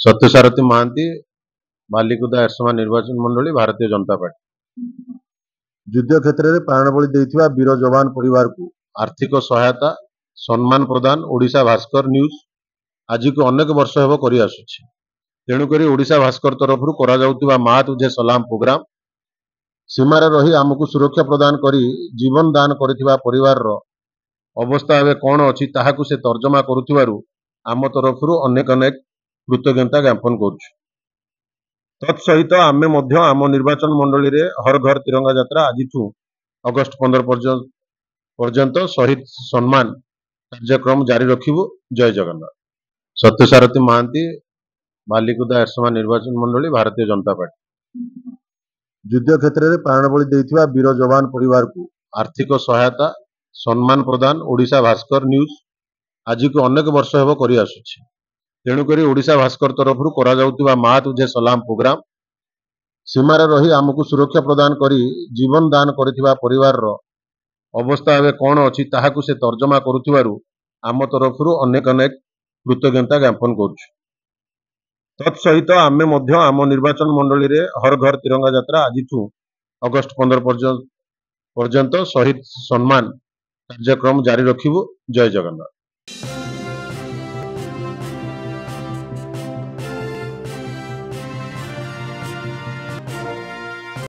सत्यसारथी महांती बालिकुदा एरसमा निर्वाचन मंडली भारतीय जनता पार्टी। युद्ध क्षेत्र में प्राणबली देइथिबा वीर जवान परिवार को आर्थिक सहायता सम्मान प्रदान ओडिशा भास्कर न्यूज आज को अनेक वर्ष हेब करि आसुछि। तेणुकरी ओडिशा भास्कर तरफ करा जाउतिबा माँ तुझे सलाम प्रोग्राम सीमार रही आमको सुरक्षा प्रदान करी जीवन दान करिथिबा परिवार रो अवस्था एवं कौन अच्छी ताहाकु से तर्जमा करुथिबारु आम तरफ अनेक अनेक कृतज्ञता ज्ञापन करुछु। तत्सहित आमे मध्य आम निर्वाचन मंडली रे हर घर तिरंगा यात्रा आज अगस्ट 15 पर्यंत शहीद सम्मान कार्यक्रम जारी रखिबु। जय जगन्नाथ। सत्यसारथी महांती बालिकुदा एरसमा निर्वाचन मंडली भारतीय जनता पार्टी। युद्ध क्षेत्र में प्राणबली देइथिबा वीर जवान परिवार को आर्थिक सहायता सम्मान प्रदान ओडिशा भास्कर न्यूज आज को अनेक वर्ष हेब करि आसुछि। तेणुकरी ओडिशा भास्कर तरफ करा जाउतिबा माँ तुझे सलाम प्रोग्राम सीमार रही आमको सुरक्षा प्रदान करी जीवन दान करिथिबा परिवार रो अवस्था एवं कौन अच्छी ताहाकु से तर्जमा करुथिबारु आम तरफ अनेक अनेक कृतज्ञता ज्ञापन करुछु। तत्सहित आमे मध्य आम निर्वाचन मंडली रे हर घर तिरंगा यात्रा आज अगस्ट 15 पर्यंत शहीद सम्मान कार्यक्रम जारी रखिबु। जय जगन्नाथ।